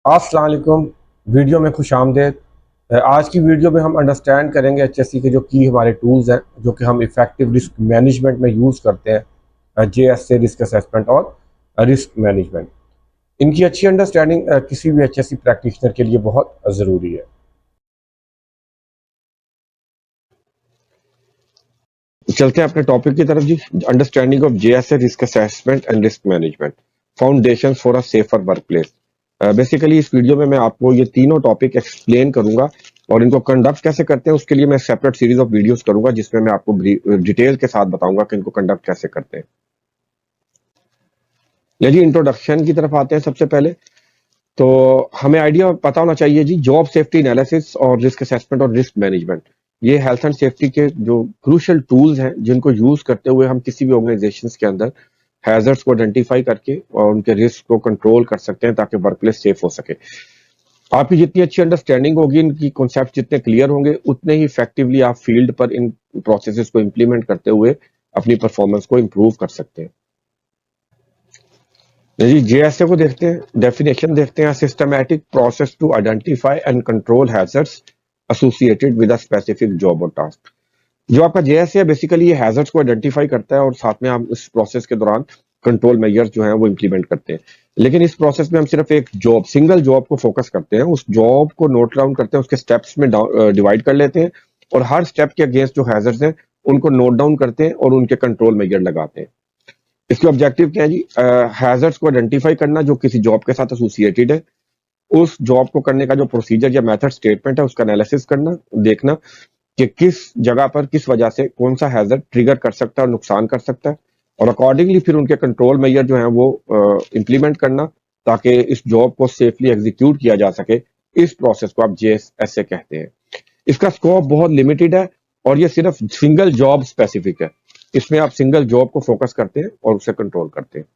अस्सलाम वालेकुम। वीडियो में खुश आमदेद। आज की वीडियो में हम अंडरस्टैंड करेंगे एचएससी के जो की हमारे टूल्स हैं जो कि हम इफ़ेक्टिव रिस्क मैनेजमेंट में यूज़ करते हैं, जेएसए रिस्क असेसमेंट और रिस्क मैनेजमेंट। इनकी अच्छी अंडरस्टैंडिंग किसी भी एचएससी प्रैक्टिशनर के लिए बहुत ज़रूरी है। चलते हैं अपने टॉपिक की तरफ जी। Understanding of JSA risk assessment and risk management, foundation for a safer workplace. Basically इस वीडियो में मैं आपको ये तीनों टॉपिक एक्सप्लेन करूंगा और इनको कंडक्ट कैसे करते हैं उसके लिए मैं सेपरेट सीरीज ऑफ वीडियोस करूंगा जिसमें मैं आपको डिटेल के साथ बताऊंगा कि इनको कंडक्ट कैसे करते हैं। या जी इंट्रोडक्शन की तरफ आते हैं। सबसे पहले तो हमें आइडिया पता होना चाहिए जी, जॉब सेफ्टी एनालिसिस और रिस्क असेसमेंट और रिस्क मैनेजमेंट ये हेल्थ एंड सेफ्टी के जो क्रूशियल टूल्स हैं जिनको यूज करते हुए हम किसी भी ऑर्गेनाइजेशंस के अंदर हैजर्ड्स को आइडेंटिफाई करके और उनके रिस्क को कंट्रोल कर सकते हैं ताकि वर्क प्लेस सेफ हो सके। आपकी जितनी अच्छी अंडरस्टैंडिंग होगी, इनकी कॉन्सेप्ट जितने क्लियर होंगे, उतने ही इफेक्टिवली आप फील्ड पर इन प्रोसेसेस को इंप्लीमेंट करते हुए अपनी परफॉर्मेंस को इंप्रूव कर सकते हैं। जी जेएसए को देखते हैं, डेफिनेशन देखते हैं। Systematic process to identify and control hazards associated with a specific job और टास्क। जो आपका जेएसए है बेसिकली ये हैजर्ड्स को आइडेंटिफाई करता है और साथ में हम इस प्रोसेस के दौरान कंट्रोल मेजर्स जो हैं वो इंप्लीमेंट करते हैं। लेकिन इस प्रोसेस में हम सिर्फ एक जॉब, सिंगल जॉब को फोकस करते हैं, उस जॉब को नोट डाउन करते हैं, उसके स्टेप्स में डिवाइड कर लेते हैं और हर स्टेप के अगेंस्ट जो हैजर्ड्स हैं उनको नोट डाउन करते हैं और उनके कंट्रोल मेजर लगाते हैं। इसके ऑब्जेक्टिव क्या है जी? हैजर्ड्स को आइडेंटिफाई करना जो किसी जॉब के साथ एसोसिएटेड है, उस जॉब को करने का जो प्रोसीजर या मेथड स्टेटमेंट है उसका एनालिसिस करना, देखना कि किस जगह पर किस वजह से कौन सा हैजर्ड ट्रिगर कर सकता है और नुकसान कर सकता है, और अकॉर्डिंगली फिर उनके कंट्रोल मेजर जो है वो इंप्लीमेंट करना ताकि इस जॉब को सेफली एग्जीक्यूट किया जा सके। इस प्रोसेस को आप जेएसए कहते हैं। इसका स्कोप बहुत लिमिटेड है और ये सिर्फ सिंगल जॉब स्पेसिफिक है। इसमें आप सिंगल जॉब को फोकस करते हैं और उसे कंट्रोल करते हैं।